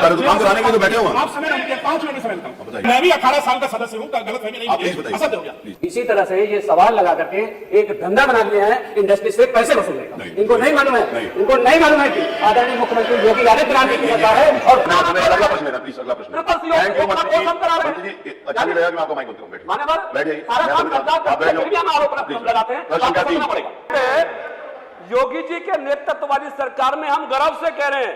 तो काम कराने के लिए तो बैठे हो आप समय नहीं 5 मिनट समय निकाल। मैं भी 18 साल का सदस्य हूँ, गलतफहमी नहीं है, असत्य हो गया। इसी तरह से ये सवाल लगा करके एक धंधा बना दिया है इंडस्ट्री से पैसे वसूलने का। इनको नहीं मालूम है, इनको नहीं मालूम है कि आदरणीय मुख्यमंत्री योगी आदित्यनाथ जी की सरकार है। और अगला प्रश्न है, प्लीज अगला प्रश्न। थैंक यू मंत्री जी। मंत्री जी अच्छा नहीं लगेगा कि मैं आपको माइक बोलता हूँ, बैठ जाइए। प्रश्न क्या थी? योगी जी के नेतृत्व वाली सरकार में हम गर्व से कह रहे हैं,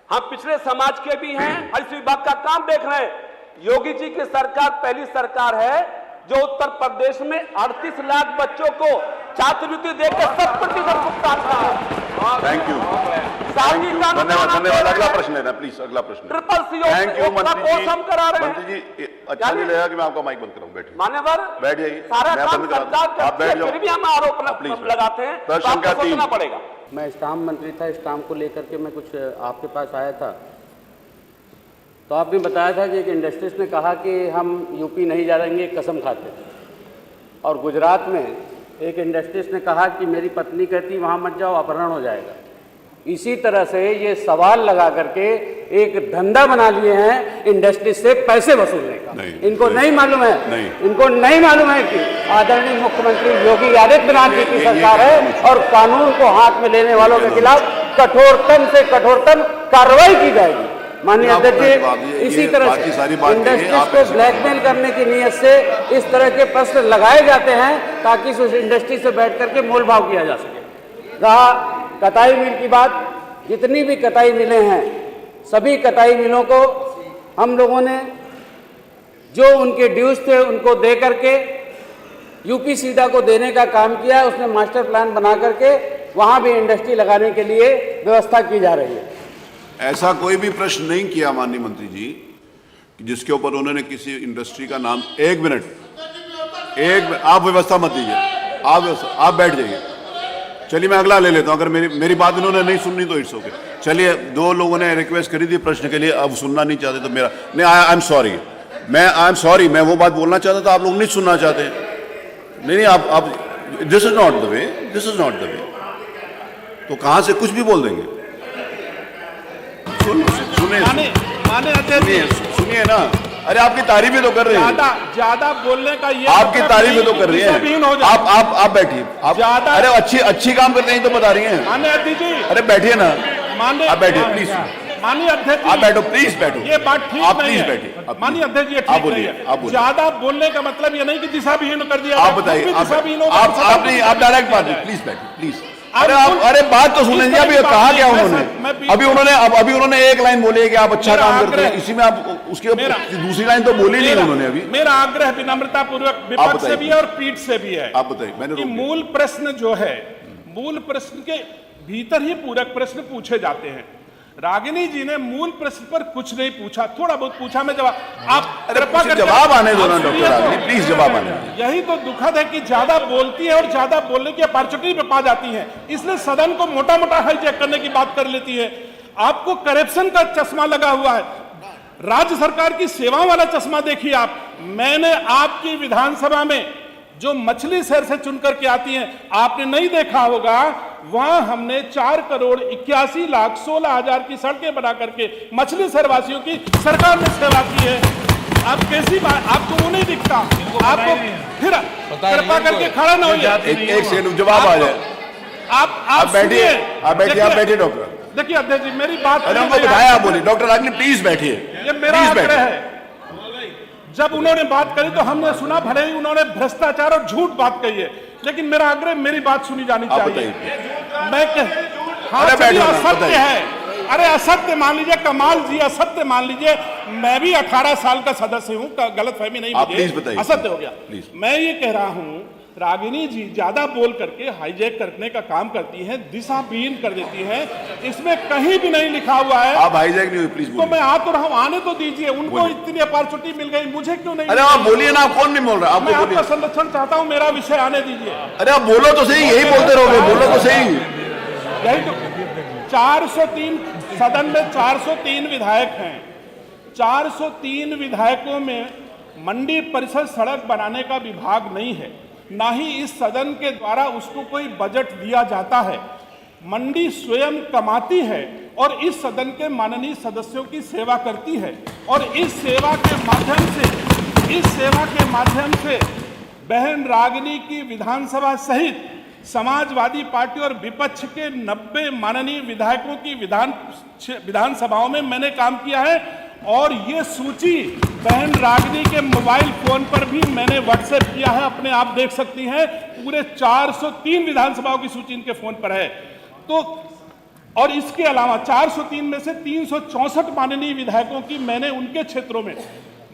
हम पिछड़े समाज के भी हैं और इस विभाग का काम देख रहे हैं। योगी जी की सरकार पहली सरकार है जो उत्तर प्रदेश में 38 लाख बच्चों को छात्रवृत्ति देकर 100% भुगतान था। थैंक यू, धन्यवाद धन्यवाद। अगला प्रश्न है ना, प्लीज अगला प्रश्न। ट्रिपल सी थैंक यू मंत्री जी। हम करा रहे हैं। मंत्री जी अच्छा नहीं लगेगा कि मैं आपका माइक बंद कराऊं, बैठिए। मान्यवर बैठ जाइए, सारा मैं काम बंद करा सरकार दूं, आप बैठ करती है, जाओ। फिर भी हम आरोप लगाते हैं, तो प्रश्न आपको क्या थी? सोचना पड़ेगा। मैं स्टाम्प मंत्री था, स्टाम्प को लेकर के मैं कुछ आपके पास आया था, तो आपने बताया था कि एक इंडस्ट्रिस्ट ने कहा कि हम यूपी नहीं जा रहेंगे, कसम खाते। और गुजरात में एक इंडस्ट्रिस्ट ने कहा कि मेरी पत्नी कहती वहाँ मत जाओ, अपहरण हो जाएगा। इसी तरह से ये सवाल लगा करके एक धंधा बना लिए हैं इंडस्ट्री से पैसे वसूलने का। इनको नहीं मालूम है, इनको नहीं मालूम है कि आदरणीय मुख्यमंत्री योगी आदित्यनाथ जी की सरकार है और कानून को हाथ में लेने वालों के खिलाफ कठोरतम से कठोरतम कार्रवाई की जाएगी। माननीय अध्यक्ष जी, इसी तरह से इंडस्ट्रीज को ब्लैकमेल करने की नीयत से इस तरह के प्रश्न लगाए जाते हैं ताकि उस इंडस्ट्री से बैठ करके मोल भाव किया जा सके। रहा कताई मिल की बात, जितनी भी कताई मिलें हैं सभी कताई मिलों को हम लोगों ने जो उनके ड्यूज थे उनको दे करके यूपी सीडा को देने का काम किया। उसने मास्टर प्लान बना करके वहाँ भी इंडस्ट्री लगाने के लिए व्यवस्था की जा रही है। ऐसा कोई भी प्रश्न नहीं किया माननीय मंत्री जी जिसके ऊपर उन्होंने किसी इंडस्ट्री का नाम। एक मिनट आप व्यवस्था मत दीजिए, आप बैठ जाइए। चलिए मैं अगला ले लेता हूं, अगर मेरी बात इन्होंने नहीं सुननी तो इट्स ओके। चलिए, दो लोगों ने रिक्वेस्ट करी थी प्रश्न के लिए, अब सुनना नहीं चाहते तो मेरा नहीं। आई एम सॉरी, मैं वो बात बोलना चाहता था, आप लोग नहीं सुनना चाहते। नहीं आप this is not the way. तो कहां से कुछ भी बोल देंगे। सुनिए ना, अरे आपकी तारीफें तो कर रहे हैं, ज्यादा बोलने का ये आपकी तारीफें तो कर रही हैं। आप बैठिए, आप अरे अच्छी काम कर रही हैं तो बता रही हैं। माननीय अध्यक्ष जी, अरे बैठिए ना, आप बैठिए प्लीज। माननीय अध्यक्ष जी, आप बैठो, प्लीज बैठो। ये बात ठीक आप नहीं प्लीज है। बैठिए। माननीय अध्यक्ष जी, ये ठीक नहीं है। ज्यादा बोलने का मतलब ये नहीं कि दिशाहीन कर दिया। आप बताइए, आप डायरेक्ट बात प्लीज बैठिए प्लीज। अरे बात तो सुन लीजिए। अभी कहा क्या उन्होंने? अभी उन्होंने एक लाइन बोली है कि आप अच्छा काम करते हैं, इसी में आप उसके दूसरी लाइन तो बोली नहीं उन्होंने अभी। मेरा आग्रह विनम्रता पूर्वक विपक्ष से भी है और पीठ से भी है। आप बताइए। मैंने मूल प्रश्न जो है, मूल प्रश्न के भीतर ही पूरक प्रश्न पूछे जाते हैं। रागिनी जी ने मूल प्रश्न पर कुछ नहीं पूछा, थोड़ा बहुत पूछा। मैं जवाब आप जवाब आने दो ना डॉक्टर रागिनी, प्लीज जवाब आने दो। यही तो दुखद है कि ज्यादा बोलती है और ज्यादा बोलने की अपॉर्चुनिटी पे पा जाती है, इसलिए सदन को मोटा मोटा हाईजैक करने की बात कर लेती है। आपको करप्शन का चश्मा लगा हुआ है, राज्य सरकार की सेवाओं वाला चश्मा देखिए आप। मैंने आपकी विधानसभा में जो मछली शहर से चुन करके आती हैं, आपने नहीं देखा होगा, वहां हमने 4,81,16,00,000 की सड़कें बना करके मछली शहर वासियों की सरकार ने सेवा की है। आप कैसी बात, आपको वो नहीं दिखता? आपको फिर कृपा करके खड़ा ना होइए। एक सेकंड जवाब आ जाए। आप बैठिए, आप बैठिए डॉक्टर। देखिए अध्यक्ष जी, मेरी बात उनको बताया, आप बोलिए। डॉक्टर रागिनी प्लीज बैठिए। ये मेरा आग्रह है। जब उन्होंने बात करी तो हमने सुना, भले ही उन्होंने भ्रष्टाचार और झूठ बात कही है, लेकिन मेरा आग्रह, मेरी बात सुनी जानी चाहिए। मैं असत्य है, अरे असत्य मान लीजिए, कमाल जी असत्य मान लीजिए। मैं भी 18 साल का सदस्य हूँ, गलतफहमी नहीं, मुझे असत्य हो गया। मैं ये कह रहा हूँ, रागिनी जी ज्यादा बोल करके हाईजैक करने का काम करती हैं, दिशाहीन कर देती हैं। इसमें कहीं भी नहीं लिखा हुआ है। आप हाईजैक नहीं हुई, प्लीज तो मैं आ तो रहा हूं, आने तो दीजिए। उनको इतनी अपॉर्चुनिटी मिल गई, मुझे क्यों नहीं? अरे आप बोलिए ना, आप कौन नहीं बोल रहा? मैं आपका संरक्षण चाहता हूं, मेरा विषय आने दीजिए। अरे आप बोलो तो सही, यही बोलते रहोगे, बोलो तो सही। यही तो 403 सदन में 403 विधायक हैं। 403 विधायकों में मंडी परिषद सड़क बनाने का विभाग नहीं है, ना ही इस सदन के द्वारा उसको कोई बजट दिया जाता है। मंडी स्वयं कमाती है और इस सदन के माननीय सदस्यों की सेवा करती है और इस सेवा के माध्यम से बहन रागिनी की विधानसभा सहित समाजवादी पार्टी और विपक्ष के 90 माननीय विधायकों की विधानसभाओं में मैंने काम किया है और ये सूची बहन रागिनी के मोबाइल फोन पर भी मैंने व्हाट्सएप किया है, अपने आप देख सकती हैं। पूरे 403 विधानसभाओं की सूची इनके फोन पर है। तो और इसके अलावा 403 में से 364 माननीय विधायकों की मैंने उनके क्षेत्रों में,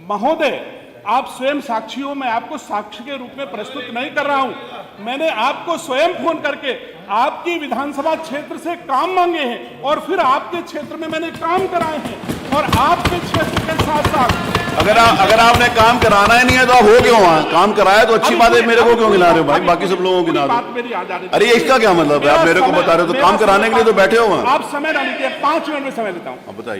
महोदय आप स्वयं साक्षी हो, मैं आपको साक्षी के रूप में प्रस्तुत नहीं कर रहा हूं। मैंने आपको स्वयं फोन करके आपकी विधानसभा क्षेत्र से काम मांगे हैं और फिर आपके क्षेत्र में मैंने काम कराए हैं और आपके क्षेत्र के साथ साथ अगर आपने काम कराना ही नहीं है तो आप हो क्यों वहां? काम कराया तो अच्छी बात है, मेरे को क्यों गिना रहे हो भाई? बाकी सब लोगों को गिना रहे हो। अरे इसका क्या मतलब है? आप मेरे को बता रहे हो तो काम कराने के लिए तो बैठे हो वहां। आप समय ना लीजिए, 5 मिनट में समय लेता हूं। बताइए।